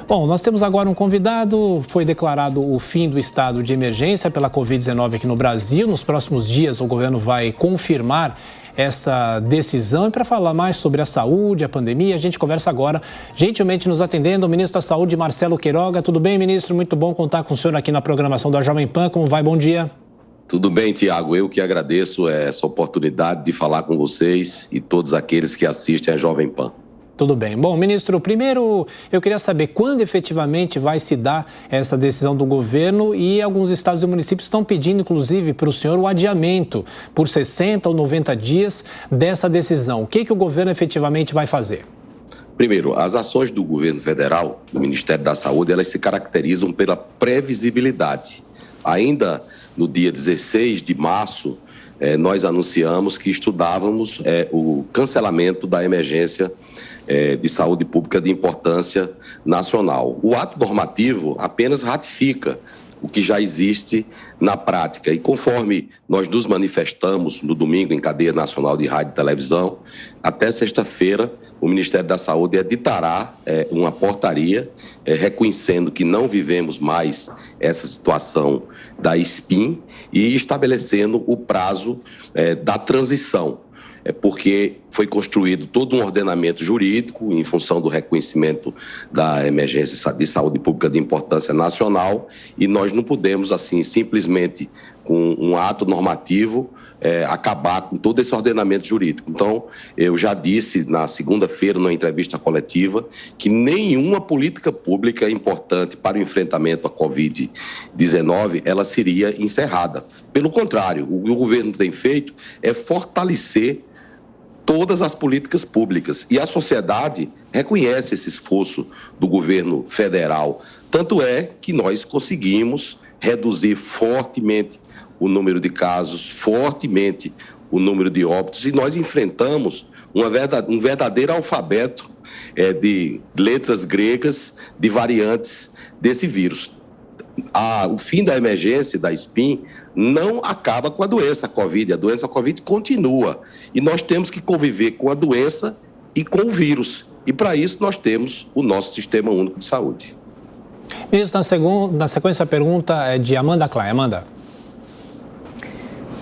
Bom, nós temos agora um convidado. Foi declarado o fim do estado de emergência pela Covid-19 aqui no Brasil. Nos próximos dias, o governo vai confirmar essa decisão. E para falar mais sobre a saúde, a pandemia, a gente conversa agora, gentilmente nos atendendo, o ministro da Saúde, Marcelo Queiroga. Tudo bem, ministro? Muito bom contar com o senhor aqui na programação da Jovem Pan. Como vai? Bom dia. Tudo bem, Tiago. Eu que agradeço essa oportunidade de falar com vocês e todos aqueles que assistem a Jovem Pan. Tudo bem. Bom, ministro, primeiro eu queria saber quando efetivamente vai se dar essa decisão do governo, e alguns estados e municípios estão pedindo, inclusive, para o senhor o adiamento por 60 ou 90 dias dessa decisão. O que o governo efetivamente vai fazer? Primeiro, as ações do governo federal, do Ministério da Saúde, elas se caracterizam pela previsibilidade. Ainda no dia 16 de março, nós anunciamos que estudávamos o cancelamento da emergência de saúde pública de importância nacional. O ato normativo apenas ratifica o que já existe na prática. E conforme nós nos manifestamos no domingo em cadeia nacional de rádio e televisão, até sexta-feira o Ministério da Saúde editará uma portaria reconhecendo que não vivemos mais essa situação da SPIN e estabelecendo o prazo da transição. Porque foi construído todo um ordenamento jurídico em função do reconhecimento da emergência de saúde pública de importância nacional, e nós não podemos, assim, simplesmente com um ato normativo, acabar com todo esse ordenamento jurídico. Então, eu já disse na segunda-feira, numa entrevista coletiva, que nenhuma política pública importante para o enfrentamento à Covid-19, ela seria encerrada. Pelo contrário, o que o governo tem feito é fortalecer todas as políticas públicas, e a sociedade reconhece esse esforço do governo federal. Tanto é que nós conseguimos reduzir fortemente o número de casos, fortemente o número de óbitos, e nós enfrentamos um verdadeiro alfabeto de letras gregas, de variantes desse vírus. O fim da emergência da SPIN não acaba com a doença Covid. A doença Covid continua. E nós temos que conviver com a doença e com o vírus. E para isso nós temos o nosso Sistema Único de Saúde. Ministro, na sequência a pergunta é de Amanda Klein. Amanda.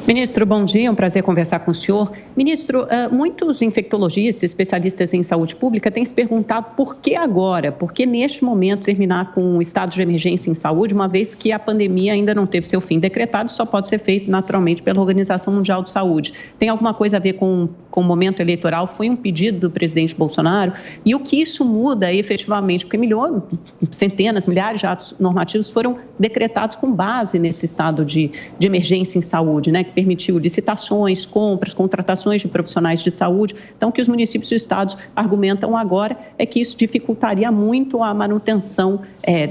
Ministro, bom dia, é um prazer conversar com o senhor. Ministro, muitos infectologistas, especialistas em saúde pública, têm se perguntado por que agora, por que neste momento terminar com o estado de emergência em saúde, uma vez que a pandemia ainda não teve seu fim decretado, só pode ser feito naturalmente pela Organização Mundial de Saúde. Tem alguma coisa a ver com o momento eleitoral? Foi um pedido do presidente Bolsonaro? E o que isso muda efetivamente? Porque centenas, milhares de atos normativos foram decretados com base nesse estado de emergência em saúde, né? Que permitiu licitações, compras, contratações de profissionais de saúde. Então, o que os municípios e estados argumentam agora é que isso dificultaria muito a manutenção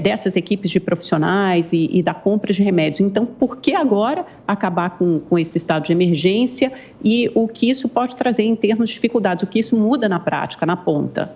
dessas equipes de profissionais e da compra de remédios. Então, por que agora acabar com esse estado de emergência e o que isso pode trazer em termos de dificuldades, o que isso muda na prática, na ponta?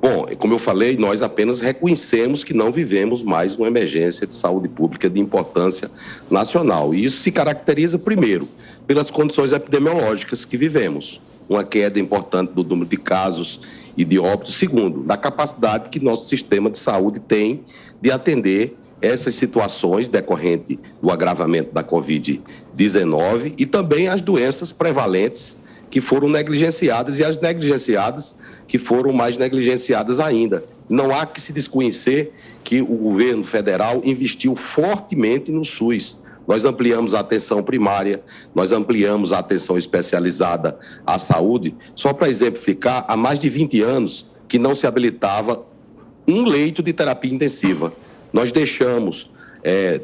Bom, como eu falei, nós apenas reconhecemos que não vivemos mais uma emergência de saúde pública de importância nacional. E isso se caracteriza, primeiro, pelas condições epidemiológicas que vivemos. Uma queda importante do número de casos e de óbitos. Segundo, da capacidade que nosso sistema de saúde tem de atender essas situações decorrentes do agravamento da Covid-19 e também as doenças prevalentes que foram negligenciadas e as negligenciadas que foram mais negligenciadas ainda. Não há que se desconhecer que o governo federal investiu fortemente no SUS. Nós ampliamos a atenção primária, nós ampliamos a atenção especializada à saúde. Só para exemplificar, há mais de 20 anos que não se habilitava um leito de terapia intensiva. Nós deixamos,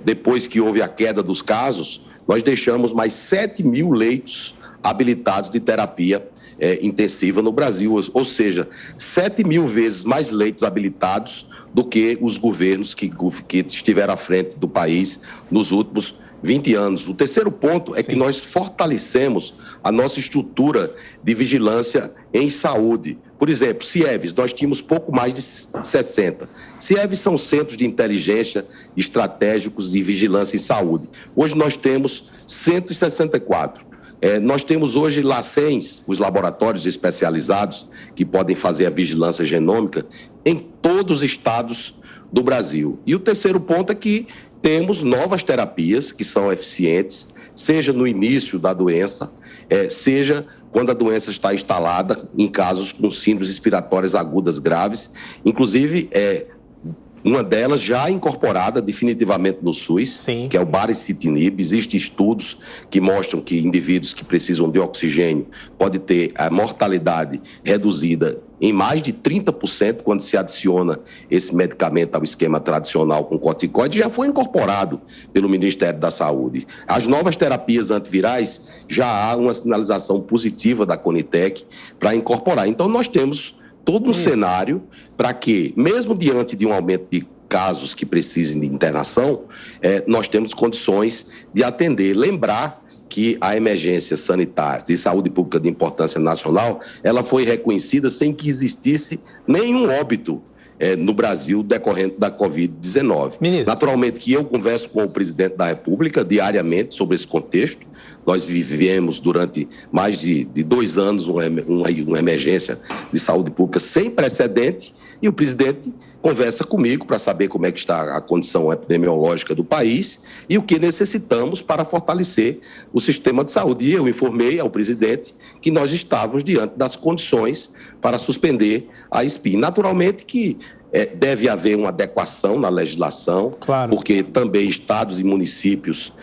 depois que houve a queda dos casos, nós deixamos mais 7 mil leitos habilitados de terapia intensiva no Brasil, ou seja, 7 mil vezes mais leitos habilitados do que os governos que estiveram à frente do país nos últimos 20 anos. O terceiro ponto é que nós fortalecemos a nossa estrutura de vigilância em saúde. Por exemplo, CIEVs, nós tínhamos pouco mais de 60. CIEVs são centros de inteligência estratégicos e vigilância em saúde. Hoje nós temos 164. Nós temos hoje LACENS, os laboratórios especializados que podem fazer a vigilância genômica em todos os estados do Brasil. E o terceiro ponto é que temos novas terapias que são eficientes, seja no início da doença, seja quando a doença está instalada em casos com síndromes respiratórias agudas graves. Inclusive, uma delas já incorporada definitivamente no SUS, Sim. que é o baricitinib. Existem estudos que mostram que indivíduos que precisam de oxigênio podem ter a mortalidade reduzida em mais de 30% quando se adiciona esse medicamento ao esquema tradicional com corticoide. Já foi incorporado pelo Ministério da Saúde. As novas terapias antivirais, já há uma sinalização positiva da Conitec para incorporar. Então, nós temos todo um cenário para que, mesmo diante de um aumento de casos que precisem de internação, nós temos condições de atender. Lembrar que a emergência sanitária de saúde pública de importância nacional, ela foi reconhecida sem que nenhum óbito no Brasil decorrente da Covid-19. Naturalmente que eu converso com o presidente da República diariamente sobre esse contexto. Nós vivemos durante mais de 2 anos uma emergência de saúde pública sem precedente e o presidente conversa comigo para saber como é que está a condição epidemiológica do país e o que necessitamos para fortalecer o sistema de saúde. E eu informei ao presidente que nós estávamos diante das condições para suspender a SPIN. Naturalmente que deve haver uma adequação na legislação, claro. Porque também estados e municípios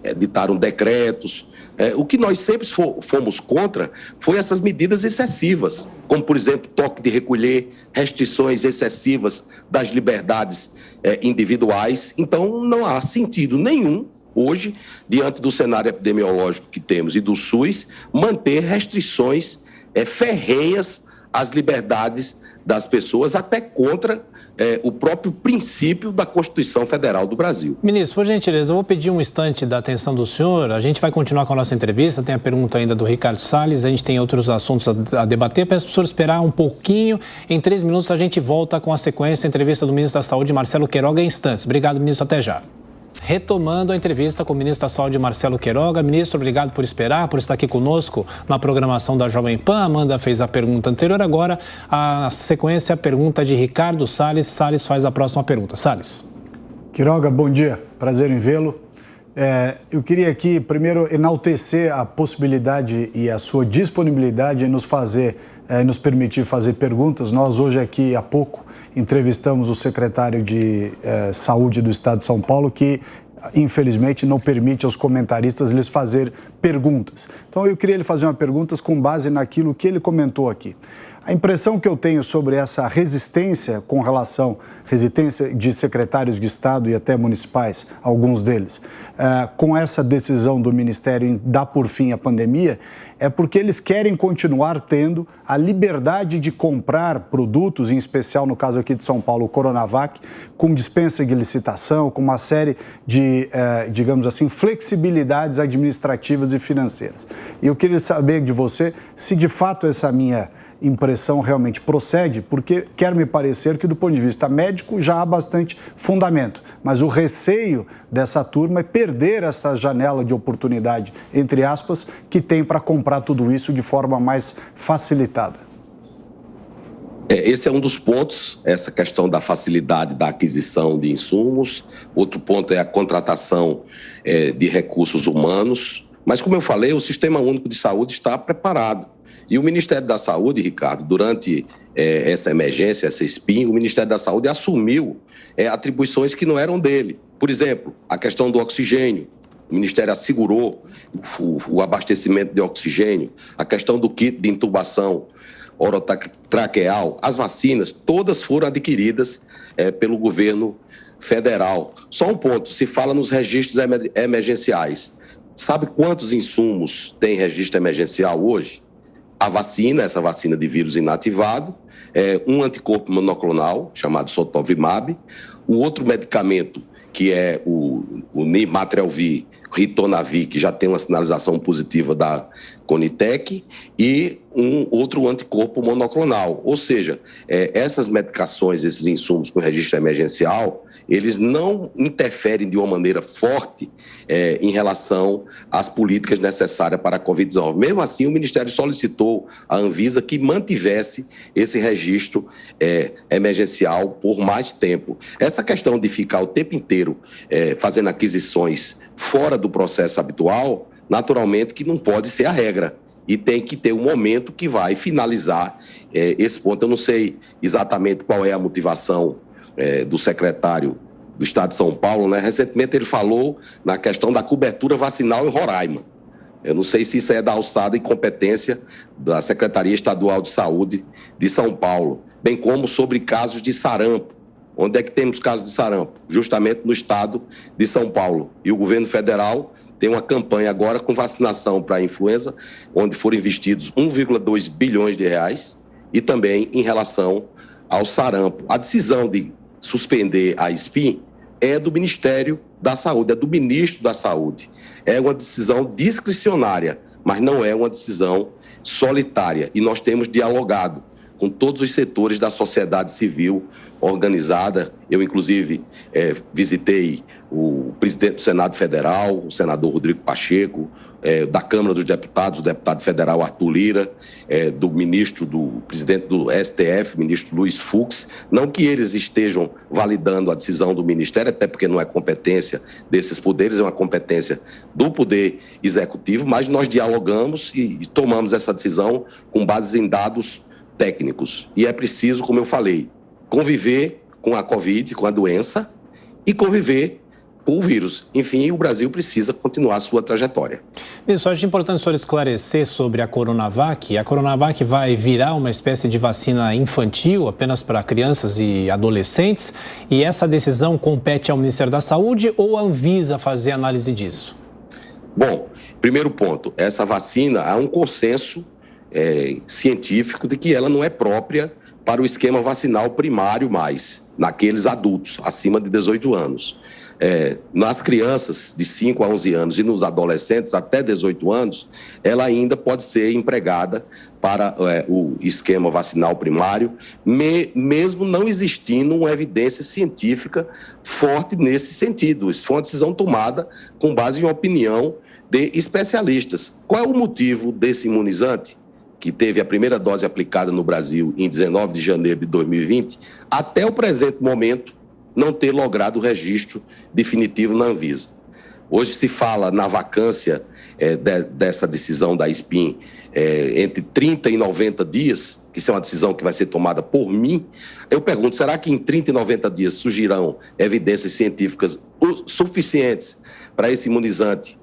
editaram decretos. O que nós sempre fomos contra foi essas medidas excessivas, como, por exemplo, toque de recolher, restrições excessivas das liberdades individuais. Então, não há sentido nenhum, hoje, diante do cenário epidemiológico que temos e do SUS, manter restrições ferrenhas às liberdades das pessoas, até contra o próprio princípio da Constituição Federal do Brasil. Ministro, por gentileza, eu vou pedir um instante da atenção do senhor. A gente vai continuar com a nossa entrevista, tem a pergunta ainda do Ricardo Salles, a gente tem outros assuntos a debater. Peço para o senhor esperar um pouquinho. Em 3 minutos a gente volta com a sequência da entrevista do ministro da Saúde, Marcelo Queiroga, em instantes. Obrigado, ministro, até já. Retomando a entrevista com o ministro da Saúde, Marcelo Queiroga. Ministro, obrigado por esperar, por estar aqui conosco na programação da Jovem Pan. A Amanda fez a pergunta anterior, agora a sequência, a pergunta de Ricardo Salles. Salles faz a próxima pergunta. Salles. Queiroga, bom dia. Prazer em vê-lo. Eu queria aqui, primeiro, enaltecer a possibilidade e a sua disponibilidade em nos permitir fazer perguntas. Nós, hoje aqui, há pouco, entrevistamos o secretário de Saúde do Estado de São Paulo, que, infelizmente, não permite aos comentaristas lhes fazer perguntas. Então, eu queria lhe fazer uma pergunta com base naquilo que ele comentou aqui. A impressão que eu tenho sobre essa resistência de secretários de Estado e até municipais, alguns deles, com essa decisão do Ministério em dar por fim à pandemia, é porque eles querem continuar tendo a liberdade de comprar produtos, em especial no caso aqui de São Paulo, o Coronavac, com dispensa de licitação, com uma série de, digamos assim, flexibilidades administrativas e financeiras. E eu queria saber de você se de fato essa minha impressão realmente procede, porque quer me parecer que do ponto de vista médico já há bastante fundamento, mas o receio dessa turma é perder essa janela de oportunidade, entre aspas, que tem para comprar tudo isso de forma mais facilitada. Esse é um dos pontos, essa questão da facilidade da aquisição de insumos. Outro ponto é a contratação de recursos humanos, mas como eu falei, o Sistema Único de Saúde está preparado. E o Ministério da Saúde, Ricardo, durante essa emergência, essa SPIN, o Ministério da Saúde assumiu atribuições que não eram dele. Por exemplo, a questão do oxigênio. O Ministério assegurou o abastecimento de oxigênio, a questão do kit de intubação orotraqueal, as vacinas, todas foram adquiridas pelo governo federal. Só um ponto, se fala nos registros emergenciais. Sabe quantos insumos tem registro emergencial hoje? A vacina, essa vacina de vírus inativado, um anticorpo monoclonal, chamado Sotrovimab, o outro medicamento, que é o Nimatrelvir, Ritonavir, que já tem uma sinalização positiva da Conitec, e um outro anticorpo monoclonal. Ou seja, essas medicações, esses insumos com registro emergencial, eles não interferem de uma maneira forte em relação às políticas necessárias para a Covid-19. Mesmo assim, o Ministério solicitou à Anvisa que mantivesse esse registro emergencial por mais tempo. Essa questão de ficar o tempo inteiro fazendo aquisições fora do processo habitual, naturalmente que não pode ser a regra. E tem que ter um momento que vai finalizar esse ponto. Eu não sei exatamente qual é a motivação do secretário do Estado de São Paulo, né? Recentemente ele falou na questão da cobertura vacinal em Roraima. Eu não sei se isso é da alçada e competência da Secretaria Estadual de Saúde de São Paulo, bem como sobre casos de sarampo. Onde é que temos casos de sarampo? Justamente no estado de São Paulo. E o governo federal tem uma campanha agora com vacinação para a influenza, onde foram investidos 1,2 bilhões de reais, e também em relação ao sarampo. A decisão de suspender a SPIN é do Ministério da Saúde, é do ministro da Saúde. É uma decisão discricionária, mas não é uma decisão solitária. E nós temos dialogado com todos os setores da sociedade civil organizada. Eu, inclusive, visitei o presidente do Senado Federal, o senador Rodrigo Pacheco, da Câmara dos Deputados, o deputado federal Arthur Lira, do presidente do STF, ministro Luiz Fux. Não que eles estejam validando a decisão do Ministério, até porque não é competência desses poderes, é uma competência do Poder Executivo, mas nós dialogamos e tomamos essa decisão com base em dados técnicos. E é preciso, como eu falei, conviver com a Covid, com a doença, e conviver com o vírus. Enfim, o Brasil precisa continuar a sua trajetória. Ministro, acho importante o senhor esclarecer sobre a Coronavac. A Coronavac vai virar uma espécie de vacina infantil, apenas para crianças e adolescentes, e essa decisão compete ao Ministério da Saúde ou a Anvisa fazer análise disso? Bom, primeiro ponto, essa vacina, há um consenso científico de que ela não é própria para o esquema vacinal primário mais, naqueles adultos acima de 18 anos. Nas crianças de 5 a 11 anos e nos adolescentes até 18 anos, ela ainda pode ser empregada para o esquema vacinal primário, mesmo não existindo uma evidência científica forte nesse sentido. Isso foi uma decisão tomada com base em opinião de especialistas. Qual é o motivo desse imunizante, que teve a primeira dose aplicada no Brasil em 19 de janeiro de 2020, até o presente momento não ter logrado o registro definitivo na Anvisa? Hoje se fala na vacância dessa decisão da SPIN entre 30 e 90 dias, que isso é uma decisão que vai ser tomada por mim. Eu pergunto, será que em 30 e 90 dias surgirão evidências científicas suficientes para esse imunizante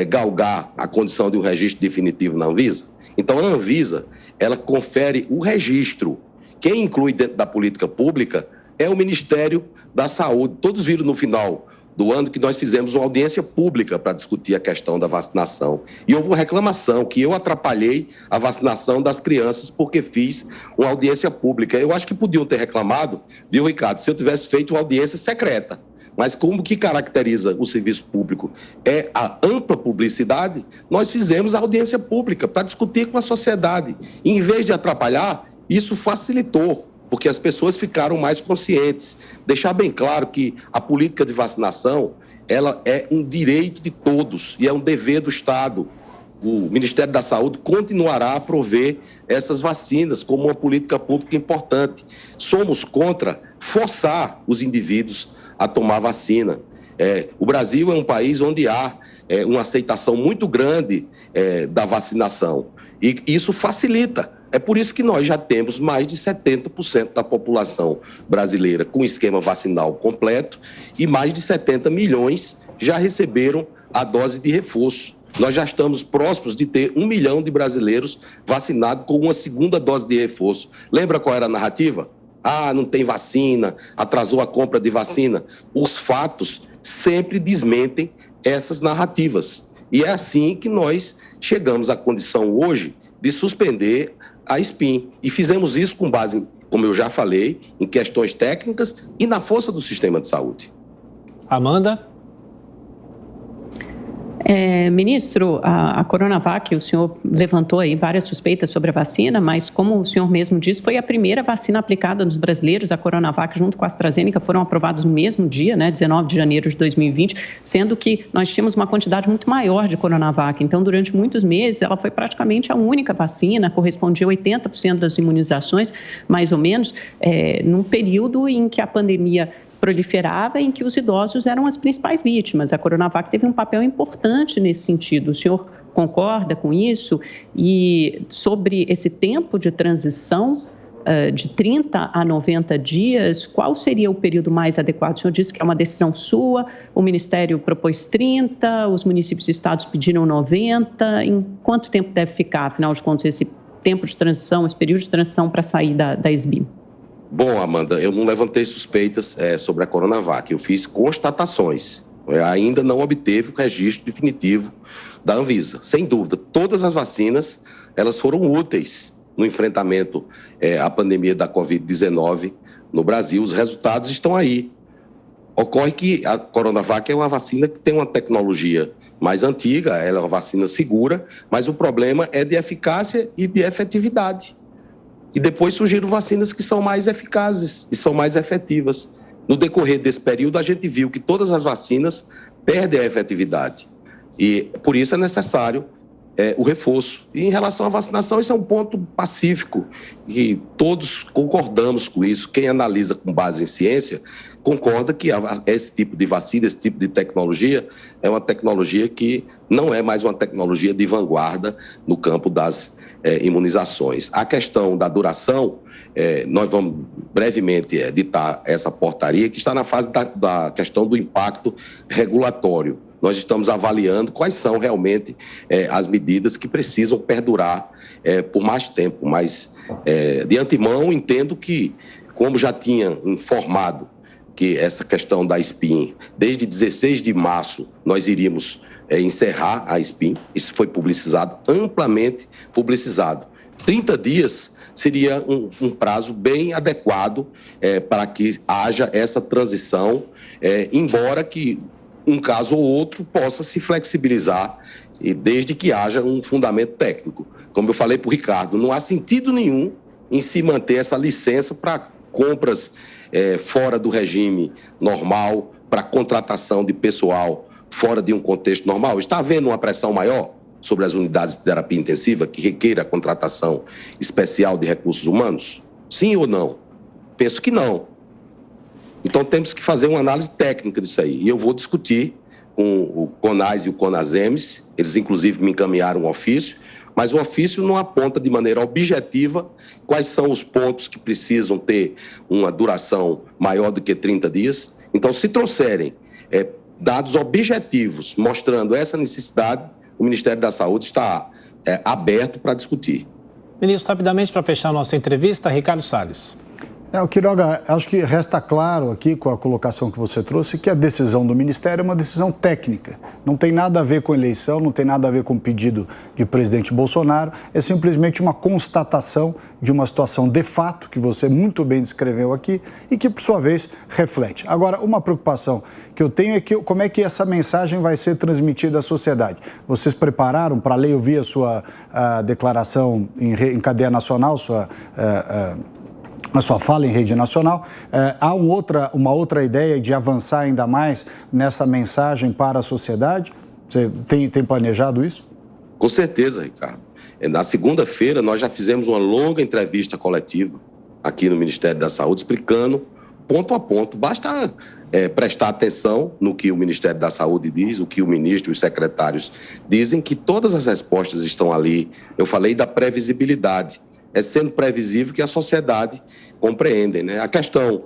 galgar a condição de um registro definitivo na Anvisa? Então, a Anvisa, ela confere o registro. Quem inclui dentro da política pública é o Ministério da Saúde. Todos viram no final do ano que nós fizemos uma audiência pública para discutir a questão da vacinação. E houve uma reclamação que eu atrapalhei a vacinação das crianças porque fiz uma audiência pública. Eu acho que podiam ter reclamado, viu, Ricardo, se eu tivesse feito uma audiência secreta. Mas como que caracteriza o serviço público é a ampla publicidade, nós fizemos a audiência pública para discutir com a sociedade. E, em vez de atrapalhar, isso facilitou, porque as pessoas ficaram mais conscientes. Deixar bem claro que a política de vacinação, ela é um direito de todos e é um dever do Estado. O Ministério da Saúde continuará a prover essas vacinas como uma política pública importante. Somos contra forçar os indivíduos a tomar vacina. O Brasil é um país onde há uma aceitação muito grande da vacinação e isso facilita. É por isso que nós já temos mais de 70% da população brasileira com esquema vacinal completo e mais de 70 milhões já receberam a dose de reforço. Nós já estamos próximos de ter 1 milhão de brasileiros vacinados com uma segunda dose de reforço. Lembra qual era a narrativa? Não tem vacina, atrasou a compra de vacina. Os fatos sempre desmentem essas narrativas. E é assim que nós chegamos à condição hoje de suspender a SPIN. E fizemos isso com base, como eu já falei, em questões técnicas e na força do sistema de saúde. Amanda? Ministro, a Coronavac, o senhor levantou aí várias suspeitas sobre a vacina, mas como o senhor mesmo disse, foi a primeira vacina aplicada nos brasileiros. A Coronavac junto com a AstraZeneca foram aprovados no mesmo dia, 19 de janeiro de 2020, sendo que nós tínhamos uma quantidade muito maior de Coronavac. Então, durante muitos meses, ela foi praticamente a única vacina, correspondia a 80% das imunizações, mais ou menos, num período em que a pandemia proliferava, em que os idosos eram as principais vítimas. A Coronavac teve um papel importante nesse sentido. O senhor concorda com isso? E sobre esse tempo de transição de 30 a 90 dias, qual seria o período mais adequado? O senhor disse que é uma decisão sua, o Ministério propôs 30, os municípios e estados pediram 90. Em quanto tempo deve ficar, afinal de contas, esse tempo de transição, esse período de transição para sair da SBIM? Bom, Amanda, eu não levantei suspeitas sobre a Coronavac, eu fiz constatações. Ainda não obteve o registro definitivo da Anvisa. Sem dúvida, todas as vacinas, elas foram úteis no enfrentamento à pandemia da Covid-19 no Brasil. Os resultados estão aí. Ocorre que a Coronavac é uma vacina que tem uma tecnologia mais antiga, ela é uma vacina segura, mas o problema é de eficácia e de efetividade. E depois surgiram vacinas que são mais eficazes e são mais efetivas. No decorrer desse período, a gente viu que todas as vacinas perdem a efetividade. E por isso é necessário o reforço. E em relação à vacinação, isso é um ponto pacífico, e todos concordamos com isso. Quem analisa com base em ciência concorda que esse tipo de vacina, esse tipo de tecnologia, é uma tecnologia que não é mais uma tecnologia de vanguarda no campo das imunizações. A questão da duração, nós vamos brevemente editar essa portaria que está na fase da questão do impacto regulatório. Nós estamos avaliando quais são realmente as medidas que precisam perdurar por mais tempo, mas de antemão entendo que, como já tinha informado que essa questão da SPIN, desde 16 de março nós iríamos encerrar a SPIN, isso foi publicizado, amplamente publicizado. 30 dias seria um prazo bem adequado para que haja essa transição, embora que um caso ou outro possa se flexibilizar, e desde que haja um fundamento técnico. Como eu falei para o Ricardo, não há sentido nenhum em se manter essa licença para compras fora do regime normal, para contratação de pessoal fora de um contexto normal. Está havendo uma pressão maior sobre as unidades de terapia intensiva que requeira a contratação especial de recursos humanos? Sim ou não? Penso que não. Então temos que fazer uma análise técnica disso aí. E eu vou discutir com o CONAS e o CONASEMES, eles inclusive me encaminharam um ofício, mas o ofício não aponta de maneira objetiva quais são os pontos que precisam ter uma duração maior do que 30 dias. Então, se trouxerem dados objetivos mostrando essa necessidade, o Ministério da Saúde está aberto para discutir. Ministro, rapidamente para fechar a nossa entrevista, Ricardo Salles. Quiroga, acho que resta claro aqui com a colocação que você trouxe que a decisão do Ministério é uma decisão técnica. Não tem nada a ver com eleição, não tem nada a ver com o pedido de presidente Bolsonaro, é simplesmente uma constatação de uma situação de fato que você muito bem descreveu aqui e que, por sua vez, reflete. Agora, uma preocupação que eu tenho é como é que essa mensagem vai ser transmitida à sociedade. Vocês prepararam para ler, eu vi a sua declaração em cadeia nacional, a sua fala em rede nacional. Há uma outra ideia de avançar ainda mais nessa mensagem para a sociedade? Você tem planejado isso? Com certeza, Ricardo. Na segunda-feira, nós já fizemos uma longa entrevista coletiva aqui no Ministério da Saúde, explicando ponto a ponto. Basta prestar atenção no que o Ministério da Saúde diz, o que o ministro e os secretários dizem, que todas as respostas estão ali. Eu falei da previsibilidade. É sendo previsível que a sociedade compreende, né? A questão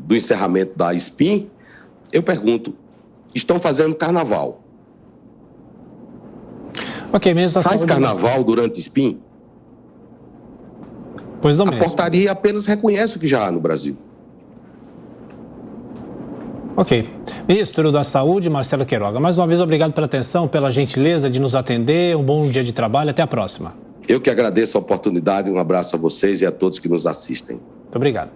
do encerramento da SPIN, eu pergunto, estão fazendo carnaval? Ok, ministro da Faz Saúde... carnaval durante SPIN? Pois não, a ministro. portaria apenas reconhece o que já há no Brasil. Ok. Ministro da Saúde, Marcelo Queiroga, mais uma vez obrigado pela atenção, pela gentileza de nos atender, um bom dia de trabalho, até a próxima. Eu que agradeço a oportunidade, um abraço a vocês e a todos que nos assistem. Muito obrigado.